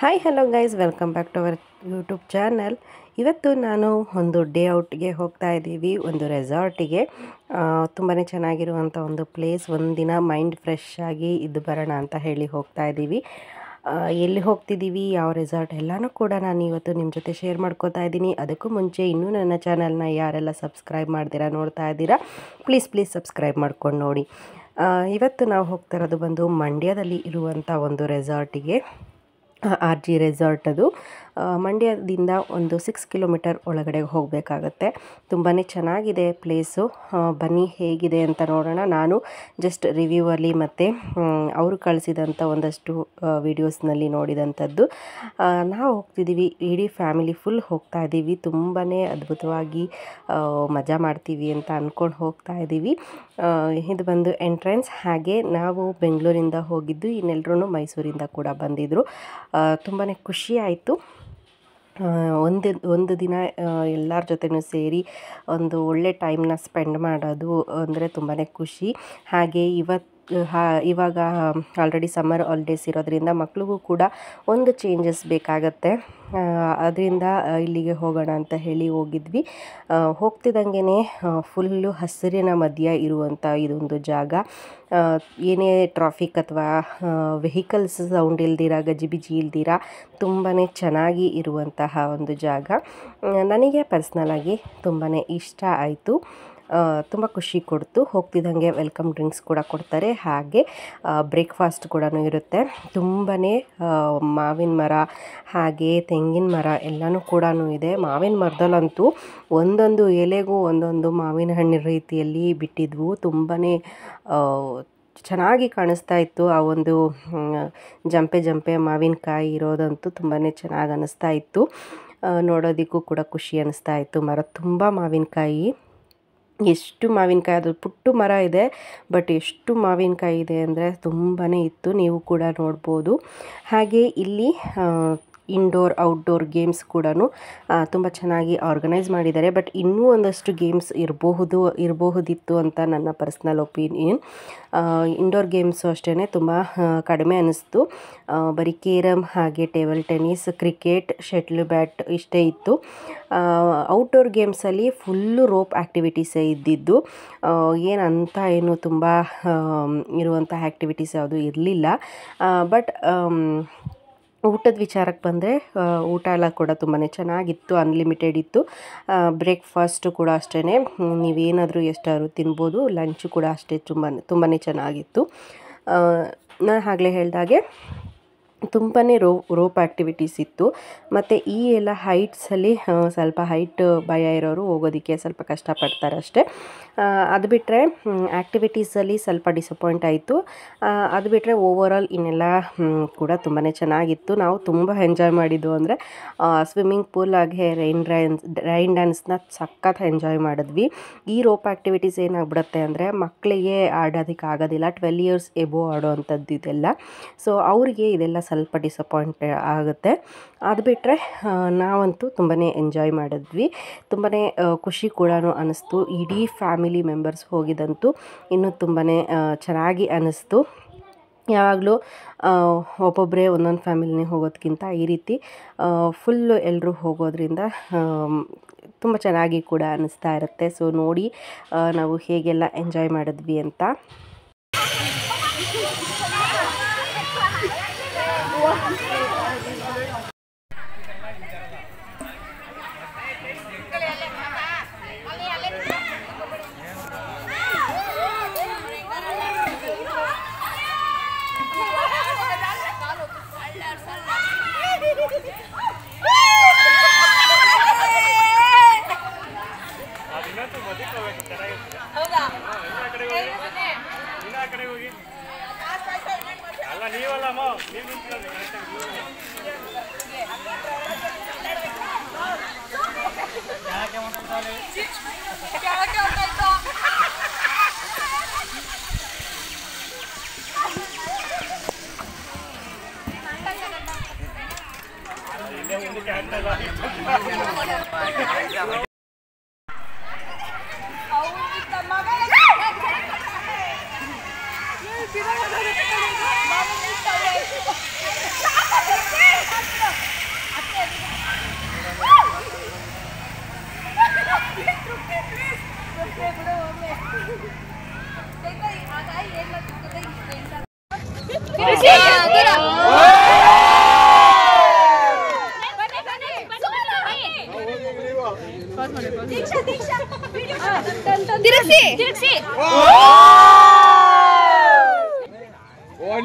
Hi hello guys, welcome back to our YouTube channel. ಇವತ್ತು ನಾನು ಒಂದು ಡೇ ಔಟ್ಗೆ ಹೋಗ್ತಾ ಇದ್ದೀವಿ, ಒಂದು ರೆಸಾರ್ಟಿಗೆ. ತುಂಬಾ ಚೆನ್ನಾಗಿರುವಂಥ ಒಂದು ಪ್ಲೇಸ್. ಒಂದಿನ ಮೈಂಡ್ ಫ್ರೆಶ್ ಆಗಿ ಇದು ಬರೋಣ ಅಂತ ಹೇಳಿ ಹೋಗ್ತಾ ಇದ್ದೀವಿ. ಎಲ್ಲಿ ಹೋಗ್ತಿದ್ದೀವಿ, ಯಾವ ರೆಸಾರ್ಟ್ ಎಲ್ಲನೂ ಕೂಡ ನಾನು ಇವತ್ತು ನಿಮ್ಮ ಜೊತೆ ಶೇರ್ ಮಾಡ್ಕೋತಾ ಇದ್ದೀನಿ. ಅದಕ್ಕೂ ಮುಂಚೆ ಇನ್ನೂ ನನ್ನ ಚಾನಲ್ನ ಯಾರೆಲ್ಲ ಸಬ್ಸ್ಕ್ರೈಬ್ ಮಾಡ್ತೀರಾ ನೋಡ್ತಾ ಇದ್ದೀರಾ, ಪ್ಲೀಸ್ ಸಬ್ಸ್ಕ್ರೈಬ್ ಮಾಡ್ಕೊಂಡು ನೋಡಿ. ಇವತ್ತು ನಾವು ಹೋಗ್ತಾ ಇರೋದು ಬಂದು ಮಂಡ್ಯದಲ್ಲಿ ಇರುವಂಥ ಒಂದು ರೆಸಾರ್ಟಿಗೆ. RG ರೆಸಾರ್ಟ್ ಅದು ಮಂಡ್ಯದಿಂದ ಒಂದು 6 ಕಿಲೋಮೀಟರ್ ಒಳಗಡೆ ಹೋಗಬೇಕಾಗತ್ತೆ. ತುಂಬಾ ಚೆನ್ನಾಗಿದೆ ಪ್ಲೇಸು. ಬನ್ನಿ ಹೇಗಿದೆ ಅಂತ ನೋಡೋಣ. ನಾನು ಜಸ್ಟ್ ರಿವ್ಯೂವಲ್ಲಿ ಮತ್ತು ಅವರು ಕಳಿಸಿದಂಥ ಒಂದಷ್ಟು ವೀಡಿಯೋಸ್ನಲ್ಲಿ ನೋಡಿದಂಥದ್ದು. ನಾವು ಹೋಗ್ತಿದ್ದೀವಿ, ಇಡೀ ಫ್ಯಾಮಿಲಿ ಫುಲ್ ಹೋಗ್ತಾ ಇದ್ದೀವಿ. ತುಂಬಾ ಅದ್ಭುತವಾಗಿ ಮಜಾ ಮಾಡ್ತೀವಿ ಅಂತ ಅಂದ್ಕೊಂಡು ಹೋಗ್ತಾ ಇದ್ದೀವಿ. ಇದು ಬಂದು ಎಂಟ್ರೆನ್ಸ್. ಹಾಗೆ ನಾವು ಬೆಂಗಳೂರಿಂದ ಹೋಗಿದ್ದು, ಇನ್ನೆಲ್ಲರೂ ಮೈಸೂರಿಂದ ಕೂಡ ಬಂದಿದ್ದರು. ತುಂಬಾ ಖುಷಿ ಆಯಿತು. ಒಂದು ದಿನ ಎಲ್ಲರ ಜೊತೆನೂ ಸೇರಿ ಒಂದು ಒಳ್ಳೆ ಟೈಮ್ನ ಸ್ಪೆಂಡ್ ಮಾಡೋದು ಅಂದರೆ ತುಂಬಾ ಖುಷಿ. ಹಾಗೆ ಇವಾಗ ಆಲ್ರೆಡಿ ಸಮ್ಮರ್ ಹಾಲಿಡೇಸ್ ಇರೋದ್ರಿಂದ ಮಕ್ಳಿಗೂ ಕೂಡ ಒಂದು ಚೇಂಜಸ್ ಬೇಕಾಗತ್ತೆ. ಅದರಿಂದ ಇಲ್ಲಿಗೆ ಹೋಗೋಣ ಅಂತ ಹೇಳಿ ಹೋಗಿದ್ವಿ. ಹೋಗ್ತಿದ್ದಂಗೆ ಫುಲ್ಲು ಹಸಿರಿನ ಮಧ್ಯ ಇರುವಂಥ ಇದೊಂದು ಜಾಗ. ಏನೇ ಟ್ರಾಫಿಕ್ ಅಥವಾ ವೆಹಿಕಲ್ಸ್ ಸೌಂಡ್ ಇಲ್ದಿರ, ಗಜಿಬಿಜಿ ಇಲ್ದಿರ ತುಂಬಾ ಚೆನ್ನಾಗಿ ಇರುವಂತಹ ಒಂದು ಜಾಗ. ನನಗೆ ಪರ್ಸ್ನಲಾಗಿ ತುಂಬಾ ಇಷ್ಟ ಆಯಿತು. ತುಂಬ ಖುಷಿ ಕೊಡ್ತು. ಹೋಗ್ತಿದ್ದಂಗೆ ವೆಲ್ಕಮ್ ಡ್ರಿಂಕ್ಸ್ ಕೂಡ ಕೊಡ್ತಾರೆ. ಹಾಗೆ ಬ್ರೇಕ್ಫಾಸ್ಟ್ ಕೂಡ ಇರುತ್ತೆ. ತುಂಬಾ ಮಾವಿನ ಮರ ಹಾಗೆ ತೆಂಗಿನ ಮರ ಎಲ್ಲನೂ ಕೂಡ ಇದೆ. ಮಾವಿನ ಮರದಲ್ಲಂತೂ ಒಂದೊಂದು ಎಲೆಗೂ ಒಂದೊಂದು ಮಾವಿನ ಹಣ್ಣಿನ ರೀತಿಯಲ್ಲಿ ಬಿಟ್ಟಿದ್ವು. ತುಂಬಾ ಚೆನ್ನಾಗಿ ಕಾಣಿಸ್ತಾ ಇತ್ತು. ಆ ಒಂದು ಜಂಪೆ ಮಾವಿನಕಾಯಿ ಇರೋದಂತೂ ತುಂಬಾ ಚೆನ್ನಾಗಿ ಅನ್ನಿಸ್ತಾ ಇತ್ತು. ನೋಡೋದಕ್ಕೂ ಕೂಡ ಖುಷಿ ಅನ್ನಿಸ್ತಾ ಇತ್ತು. ಮರ ತುಂಬ ಮಾವಿನಕಾಯಿ, ಎಷ್ಟು ಮಾವಿನಕಾಯಿ, ಅದು ಪುಟ್ಟು ಮರ ಇದೆ, ಬಟ್ ಎಷ್ಟು ಮಾವಿನಕಾಯಿ ಇದೆ ಅಂದರೆ ತುಂಬಾ ಇತ್ತು. ನೀವು ಕೂಡ ನೋಡ್ಬೋದು. ಹಾಗೆ ಇಲ್ಲಿ ಇಂಡೋರ್ ಔಟ್ಡೋರ್ ಗೇಮ್ಸ್ ಕೂಡ ತುಂಬ ಚೆನ್ನಾಗಿ ಆರ್ಗನೈಸ್ ಮಾಡಿದ್ದಾರೆ. ಬಟ್ ಇನ್ನೂ ಒಂದಷ್ಟು ಗೇಮ್ಸ್ ಇರಬಹುದಿತ್ತು ಅಂತ ನನ್ನ ಪರ್ಸ್ನಲ್ ಒಪಿನಿಯನ್. ಇಂಡೋರ್ ಗೇಮ್ಸು ಅಷ್ಟೇ ತುಂಬ ಕಡಿಮೆ ಅನ್ನಿಸ್ತು. ಬರೀ ಕೇರಮ್ ಹಾಗೆ table tennis, cricket, shuttle bat ಇಷ್ಟೇ ಇತ್ತು. ಔಟ್ಡೋರ್ ಗೇಮ್ಸಲ್ಲಿ ಫುಲ್ಲು ರೋಪ್ ಆ್ಯಕ್ಟಿವಿಟೀಸೇ ಇದ್ದಿದ್ದು. ಏನು ತುಂಬ ಇರುವಂಥ ಆ್ಯಕ್ಟಿವಿಟೀಸ್ ಯಾವುದೂ ಇರಲಿಲ್ಲ. ಬಟ್ ಊಟದ ವಿಚಾರಕ್ಕೆ ಬಂದರೆ ಊಟ ಎಲ್ಲ ಕೂಡ ತುಂಬಾ ಚೆನ್ನಾಗಿತ್ತು. ಅನ್ಲಿಮಿಟೆಡ್ ಇತ್ತು. ಬ್ರೇಕ್ಫಾಸ್ಟು ಕೂಡ ಅಷ್ಟೇ, ನೀವೇನಾದರೂ ಎಷ್ಟಾದರೂ ತಿನ್ಬೋದು. ಲಂಚು ಕೂಡ ಅಷ್ಟೇ ತುಂಬಾ ಚೆನ್ನಾಗಿತ್ತು. ನಾನು ಆಗಲೇ ಹೇಳಿದಾಗೆ ತುಂಬಾ ರೋಪ್ ಆ್ಯಕ್ಟಿವಿಟೀಸ್ ಇತ್ತು. ಮತ್ತು ಈ ಎಲ್ಲ ಹೈಟ್ಸಲ್ಲಿ ಸ್ವಲ್ಪ ಹೈಟ್ ಭಯ ಇರೋರು ಹೋಗೋದಕ್ಕೆ ಸ್ವಲ್ಪ ಕಷ್ಟಪಡ್ತಾರೆ ಅಷ್ಟೇ. ಅದು ಬಿಟ್ಟರೆ ಆ್ಯಕ್ಟಿವಿಟೀಸಲ್ಲಿ ಸ್ವಲ್ಪ ಡಿಸಪಾಯಿಂಟ್ ಆಯಿತು. ಅದು ಬಿಟ್ಟರೆ ಓವರಾಲ್ ಇನ್ನೆಲ್ಲ ಕೂಡ ತುಂಬಾ ಚೆನ್ನಾಗಿತ್ತು. ನಾವು ತುಂಬ ಎಂಜಾಯ್ ಮಾಡಿದ್ದು ಅಂದರೆ ಸ್ವಿಮ್ಮಿಂಗ್ ಪೂಲ್ ಹಾಗೆ ರೈನ್ ಡ್ಯಾನ್ಸ್ನ ಸಖತ್ ಎಂಜಾಯ್ ಮಾಡಿದ್ವಿ. ಈ ರೋಪ್ ಆ್ಯಕ್ಟಿವಿಟೀಸ್ ಏನಾಗ್ಬಿಡುತ್ತೆ ಅಂದರೆ ಮಕ್ಕಳಿಗೆ ಆಡೋದಕ್ಕೆ ಆಗೋದಿಲ್ಲ. 12 years ಎಬೋ ಆಡೋವಂಥದ್ದು ಇದೆಲ್ಲ. ಸೊ ಅವ್ರಿಗೆ ಇದೆಲ್ಲ ಸ್ವಲ್ಪ ಡಿಸಪಾಯಿಂಟ್ ಆಗುತ್ತೆ. ಅದು ಬಿಟ್ಟರೆ ನಾವಂತೂ ತುಂಬಾ ಎಂಜಾಯ್ ಮಾಡಿದ್ವಿ. ತುಂಬಾ ಖುಷಿ ಕೂಡ ಅನ್ನಿಸ್ತು. ಇಡೀ ಫ್ಯಾಮಿಲಿ ಮೆಂಬರ್ಸ್ ಹೋಗಿದಂತೂ ಇನ್ನೂ ತುಂಬಾ ಚೆನ್ನಾಗಿ ಅನ್ನಿಸ್ತು. ಯಾವಾಗಲೂ ಒಬ್ಬೊಬ್ಬರೇ ಒಂದೊಂದು ಫ್ಯಾಮಿಲಿನೇ ಹೋಗೋದಕ್ಕಿಂತ ಈ ರೀತಿ ಫುಲ್ಲು ಎಲ್ಲರೂ ಹೋಗೋದ್ರಿಂದ ತುಂಬ ಚೆನ್ನಾಗಿ ಕೂಡ ಅನ್ನಿಸ್ತಾ ಇರುತ್ತೆ. ಸೊ ನೋಡಿ ನಾವು ಹೇಗೆಲ್ಲ ಎಂಜಾಯ್ ಮಾಡಿದ್ವಿ ಅಂತ.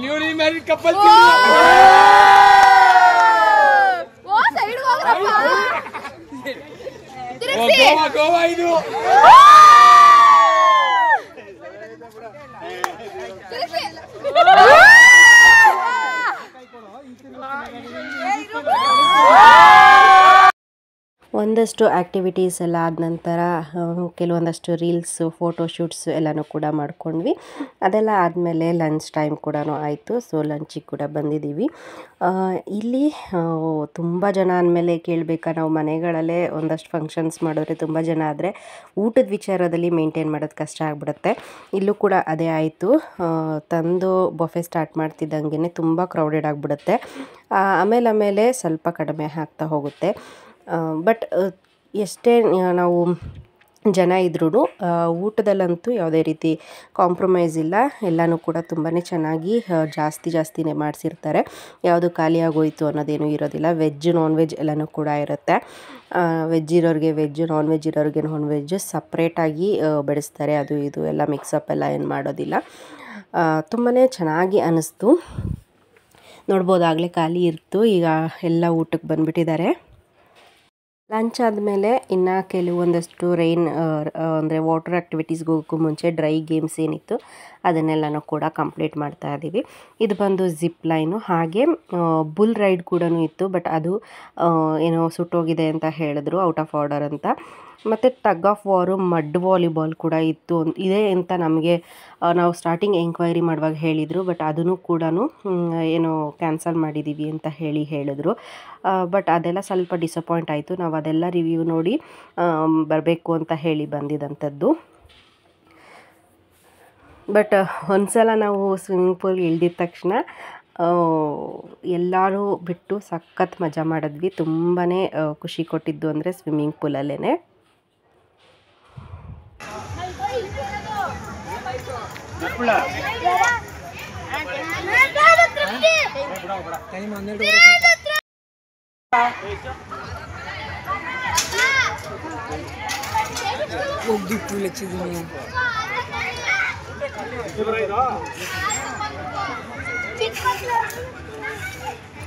ನ್ಯೂಲಿ ಮ್ಯಾರಿಡ್ ಕಪಲ್ ಗೋವಾ ಇದು ಒಂದಷ್ಟು ಆ್ಯಕ್ಟಿವಿಟೀಸ್ ಎಲ್ಲ ಆದ ನಂತರ ಕೆಲವೊಂದಷ್ಟು ರೀಲ್ಸು ಫೋಟೋಶೂಟ್ಸು ಎಲ್ಲನೂ ಕೂಡ ಮಾಡ್ಕೊಂಡ್ವಿ. ಅದೆಲ್ಲ ಆದಮೇಲೆ ಲಂಚ್ ಟೈಮ್ ಕೂಡ ಆಯಿತು. ಸೊ ಲಂಚಿಗೆ ಕೂಡ ಬಂದಿದ್ದೀವಿ. ಇಲ್ಲಿ ತುಂಬ ಜನ ಅಂದಮೇಲೆ ಕೇಳಬೇಕಾ, ನಾವು ಮನೆಗಳಲ್ಲೇ ಒಂದಷ್ಟು ಫಂಕ್ಷನ್ಸ್ ಮಾಡಿದ್ರೆ ತುಂಬ ಜನ ಆದರೆ ಊಟದ ವಿಚಾರದಲ್ಲಿ ಮೇಂಟೈನ್ ಮಾಡೋದು ಕಷ್ಟ ಆಗಿಬಿಡುತ್ತೆ. ಇಲ್ಲೂ ಕೂಡ ಅದೇ ಆಯಿತು. ತಂದು ಬೊಫೆ ಸ್ಟಾರ್ಟ್ ಮಾಡ್ತಿದ್ದಂಗೆ ತುಂಬ ಕ್ರೌಡೆಡ್ ಆಗಿಬಿಡುತ್ತೆ. ಆಮೇಲೆ ಸ್ವಲ್ಪ ಕಡಿಮೆ ಆಗ್ತಾ ಹೋಗುತ್ತೆ. ಬಟ್ ಎಷ್ಟೇ ನಾವು ಜನ ಇದ್ರೂ ಊಟದಲ್ಲಂತೂ ಯಾವುದೇ ರೀತಿ ಕಾಂಪ್ರಮೈಸ್ ಇಲ್ಲ. ಎಲ್ಲನೂ ಕೂಡ ತುಂಬಾ ಚೆನ್ನಾಗಿ ಜಾಸ್ತಿನೇ ಮಾಡಿಸಿರ್ತಾರೆ. ಯಾವುದು ಖಾಲಿ ಆಗೋಯ್ತು ಅನ್ನೋದೇನೂ ಇರೋದಿಲ್ಲ. ವೆಜ್ ನಾನ್ ವೆಜ್ ಎಲ್ಲನೂ ಕೂಡ ಇರುತ್ತೆ. ವೆಜ್ ಇರೋರಿಗೆ ವೆಜ್ಜು, ನಾನ್ ವೆಜ್ ಇರೋರಿಗೆ ನಾನ್ ವೆಜ್ಜು ಸಪ್ರೇಟಾಗಿ ಬಡಿಸ್ತಾರೆ. ಅದು ಇದು ಎಲ್ಲ ಮಿಕ್ಸಪ್ ಎಲ್ಲ ಏನು ಮಾಡೋದಿಲ್ಲ. ತುಂಬಾ ಚೆನ್ನಾಗಿ ಅನ್ನಿಸ್ತು. ನೋಡ್ಬೋದಾಗಲೇ ಖಾಲಿ ಇತ್ತು. ಈಗ ಎಲ್ಲ ಊಟಕ್ಕೆ ಬಂದುಬಿಟ್ಟಿದ್ದಾರೆ. ಲಂಚ್ ಆದಮೇಲೆ ಇನ್ನು ಕೆಲವೊಂದಷ್ಟು ಅಂದರೆ ವಾಟರ್ ಆ್ಯಕ್ಟಿವಿಟೀಸ್ಗೆ ಹೋಗೋಕ್ಕೂ ಮುಂಚೆ ಡ್ರೈ ಗೇಮ್ಸ್ ಏನಿತ್ತು ಅದನ್ನೆಲ್ಲನೂ ಕೂಡ ಕಂಪ್ಲೀಟ್ ಮಾಡ್ತಾ ಇದ್ದೀವಿ. ಇದು ಬಂದು ಜಿಪ್ ಲೈನು, ಹಾಗೆ ಬುಲ್ ರೈಡ್ ಕೂಡ ಇತ್ತು. ಬಟ್ ಅದು ಏನೋ ಸುಟ್ಟೋಗಿದೆ ಅಂತ ಹೇಳಿದ್ರು, ಔಟ್ ಆಫ್ ಆರ್ಡರ್ ಅಂತ. ಮತ್ತು ಟಗ್ ಆಫ್ ವಾರು, ಮಡ್ ವಾಲಿಬಾಲ್ ಕೂಡ ಇತ್ತು ಇದೆ ಅಂತ ನಮಗೆ ನಾವು ಸ್ಟಾರ್ಟಿಂಗ್ ಎಂಕ್ವೈರಿ ಮಾಡುವಾಗ ಹೇಳಿದರು. ಬಟ್ ಅದನ್ನು ಕೂಡ ಏನೋ ಕ್ಯಾನ್ಸಲ್ ಮಾಡಿದ್ದೀವಿ ಅಂತ ಹೇಳಿದರು. ಬಟ್ ಅದೆಲ್ಲ ಸ್ವಲ್ಪ ಡಿಸಪಾಯಿಂಟ್ ಆಯಿತು. ನಾವು ಅದೆಲ್ಲ ರಿವ್ಯೂ ನೋಡಿ ಬರಬೇಕು ಅಂತ ಹೇಳಿ ಬಂದಿದ್ದಂಥದ್ದು. ಬಟ್ ಒಂದ್ಸಲ ನಾವು ಸ್ವಿಮ್ಮಿಂಗ್ ಪೂಲ್ ಇಳಿದಿದ ತಕ್ಷಣ ಎಲ್ಲರೂ ಬಿಟ್ಟು ಸಖತ್ ಮಜಾ ಮಾಡಿದ್ವಿ. ತುಂಬಾ ಖುಷಿ ಕೊಟ್ಟಿದ್ದು ಅಂದರೆ ಸ್ವಿಮ್ಮಿಂಗ್ ಪೂಲಲ್ಲೇ.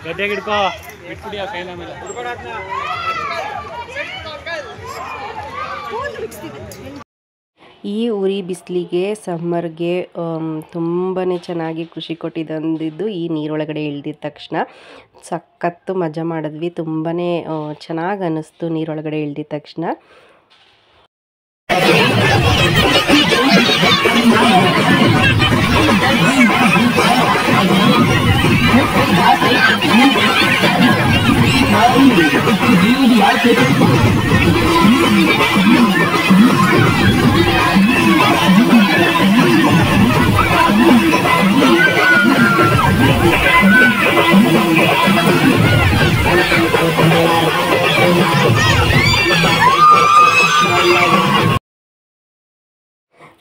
ಗದ್ದೆಗೆ ಹಿಡ್ಕೋ, ಬಿಟ್ಬಿಡಿ ಆ ಕೈಲ ಮೇಲೆ. ಈ ಉರಿ ಬಿಸಿಲಿಗೆ ಸಮ್ಮರ್ಗೆ ತುಂಬಾ ಚೆನ್ನಾಗಿ ಖುಷಿ ಕೊಟ್ಟಿದ್ದಂದಿದ್ದು ಈ ನೀರೊಳಗಡೆ ಇಳಿದಿದ ತಕ್ಷಣ. ಸಖತ್ತು ಮಜಾ ಮಾಡಿದ್ವಿ. ತುಂಬಾ ಚೆನ್ನಾಗಿ ಅನ್ನಿಸ್ತು ನೀರೊಳಗಡೆ ಇಳಿದಿದ ತಕ್ಷಣ.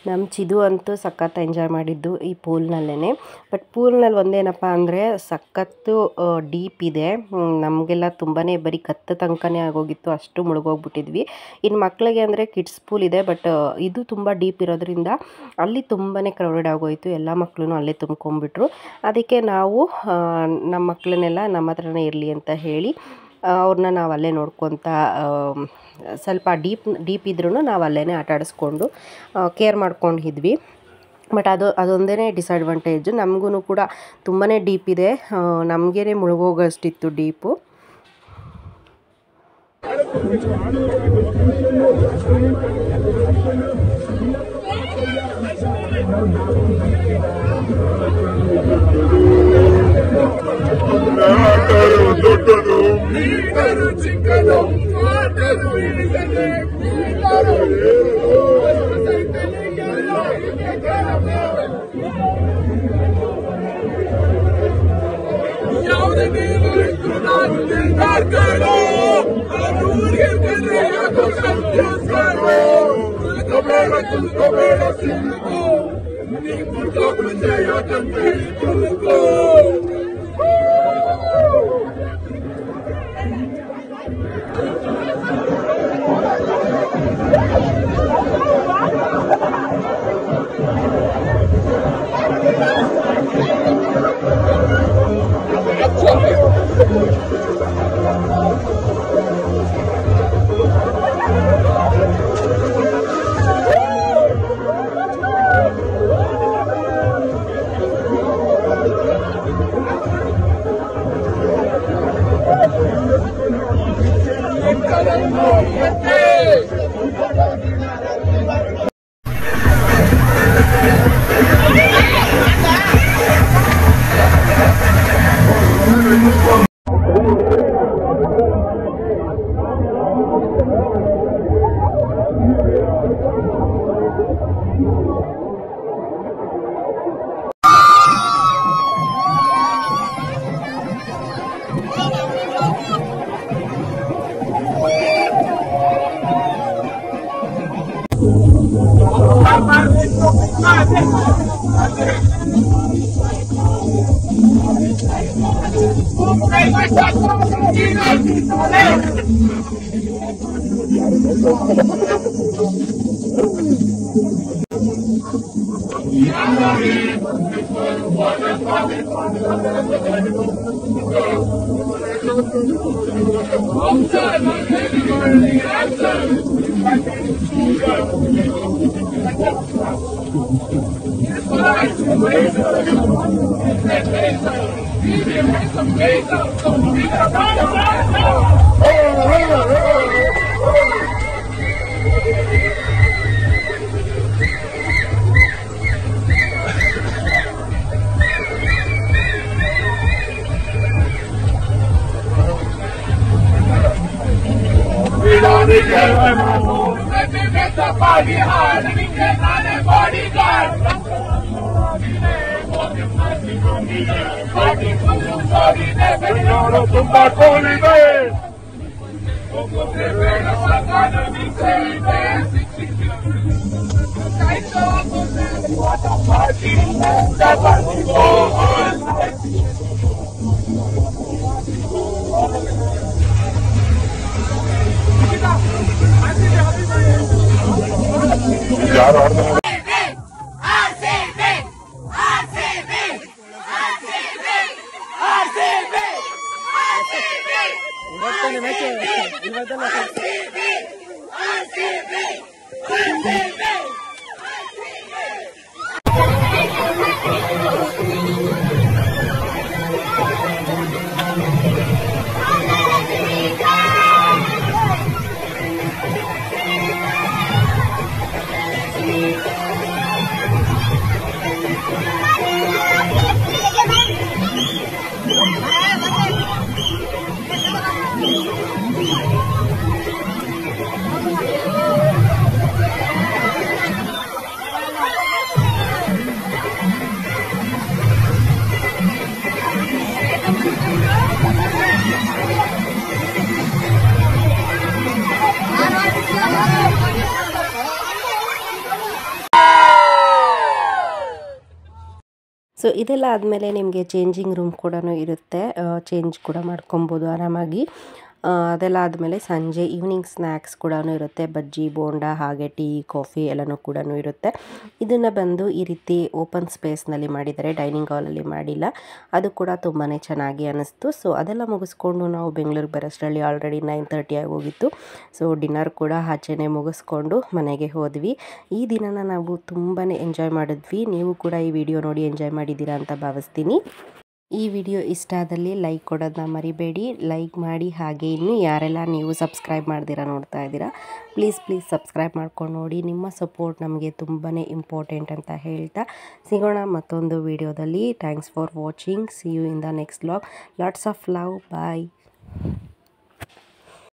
ನಮ್ಮ ಚಿದು ಅಂತೂ ಸಖತ್ ಎಂಜಾಯ್ ಮಾಡಿದ್ದು ಈ ಪೂಲ್ನಲ್ಲೇ. ಬಟ್ ಪೂಲ್ನಲ್ಲಿ ಒಂದೇನಪ್ಪ ಅಂದರೆ ಸಖತ್ತು ಡೀಪ್ ಇದೆ. ನಮಗೆಲ್ಲ ತುಂಬಾ ಬರೀ ಕತ್ತು ತನಕನೇ ಆಗೋಗಿತ್ತು, ಅಷ್ಟು ಮುಳುಗೋಗ್ಬಿಟ್ಟಿದ್ವಿ. ಇನ್ನು ಮಕ್ಕಳಿಗೆ ಅಂದರೆ ಕಿಡ್ಸ್ ಪೂಲ್ ಇದೆ, ಬಟ್ ಇದು ತುಂಬ ಡೀಪ್ ಇರೋದ್ರಿಂದ ಅಲ್ಲಿ ತುಂಬಾ ಕ್ರೌಡೆಡ್ ಆಗೋಯಿತು. ಎಲ್ಲ ಮಕ್ಕಳು ಅಲ್ಲೇ ತುಂಬ್ಕೊಂಡ್ಬಿಟ್ರು. ಅದಕ್ಕೆ ನಾವು ನಮ್ಮ ಮಕ್ಕಳನ್ನೆಲ್ಲ ನಮ್ಮ ಹತ್ರನೇ ಇರಲಿ ಅಂತ ಹೇಳಿ ಅವ್ರನ್ನ ನಾವು ಅಲ್ಲೇ ನೋಡ್ಕೊತ ಸ್ವಲ್ಪ ಡೀಪ್ ಇದ್ರೂ ನಾವು ಅಲ್ಲೇ ಆಟ ಆಡಿಸ್ಕೊಂಡು ಕೇರ್ ಮಾಡ್ಕೊಂಡಿದ್ವಿ. ಬಟ್ ಅದೊಂದೇ ಡಿಸಡ್ವಾಂಟೇಜು. ನಮಗೂ ಕೂಡ ತುಂಬಾ ಡೀಪ್ ಇದೆ, ನಮಗೇ ಮುಳುಗೋಗೋಷ್ಟಿತ್ತು ಡೀಪು. ಸೊ ಇದೆಲ್ಲ ಆದಮೇಲೆ ನಿಮಗೆ ಚೇಂಜಿಂಗ್ ರೂಮ್ ಕೂಡ ಇರುತ್ತೆ, ಚೇಂಜ್ ಕೂಡ ಮಾಡ್ಕೊಬೋದು ಆರಾಮಾಗಿ. ಅದೆಲ್ಲ ಆದಮೇಲೆ ಸಂಜೆ ಈವ್ನಿಂಗ್ ಸ್ನ್ಯಾಕ್ಸ್ ಕೂಡ ಇರುತ್ತೆ, ಬಜ್ಜಿ ಬೋಂಡ ಹಾಗೆ ಟೀ ಕಾಫಿ ಎಲ್ಲನೂ ಕೂಡ ಇರುತ್ತೆ. ಇದನ್ನು ಬಂದು ಈ ರೀತಿ ಓಪನ್ ಸ್ಪೇಸ್ನಲ್ಲಿ ಮಾಡಿದ್ದಾರೆ, ಡೈನಿಂಗ್ ಹಾಲಲ್ಲಿ ಮಾಡಿಲ್ಲ. ಅದು ಕೂಡ ತುಂಬಾ ಚೆನ್ನಾಗಿ ಅನ್ನಿಸ್ತು. ಸೊ ಅದೆಲ್ಲ ಮುಗಿಸ್ಕೊಂಡು ನಾವು ಬೆಂಗಳೂರಿಗೆ ಬರೋಷ್ಟರಲ್ಲಿ ಆಲ್ರೆಡಿ 9:30 ಆಗೋಗಿತ್ತು. ಸೊ ಡಿನ್ನರ್ ಕೂಡ ಆಚೆನೇ ಮುಗಿಸ್ಕೊಂಡು ಮನೆಗೆ ಹೋದ್ವಿ. ಈ ದಿನನ ನಾವು ತುಂಬಾ ಎಂಜಾಯ್ ಮಾಡಿದ್ವಿ. ನೀವು ಕೂಡ ಈ ವಿಡಿಯೋ ನೋಡಿ ಎಂಜಾಯ್ ಮಾಡಿದ್ದೀರಾ ಅಂತ ಭಾವಿಸ್ತೀನಿ. ಈ ವಿಡಿಯೋ ಇಷ್ಟ ಆದಲ್ಲಿ ಲೈಕ್ ಕೊಡೋದನ್ನ ಮರಿಬೇಡಿ, ಲೈಕ್ ಮಾಡಿ. ಹಾಗೆ ಇನ್ನು ಯಾರೆಲ್ಲ ನೀವು ಸಬ್ಸ್ಕ್ರೈಬ್ ಮಾಡ್ದಿರಾ ನೋಡ್ತಾ ಇದ್ದೀರಾ, ಪ್ಲೀಸ್ ಸಬ್ಸ್ಕ್ರೈಬ್ ಮಾಡ್ಕೊಂಡು ನೋಡಿ. ನಿಮ್ಮ ಸಪೋರ್ಟ್ ನಮಗೆ ತುಂಬಾ ಇಂಪಾರ್ಟೆಂಟ್ ಅಂತ ಹೇಳ್ತಾ ಸಿಗೋಣ ಮತ್ತೊಂದು ವಿಡಿಯೋದಲ್ಲಿ. Thanks for watching. See you in the next vlog. Lots of love. Bye.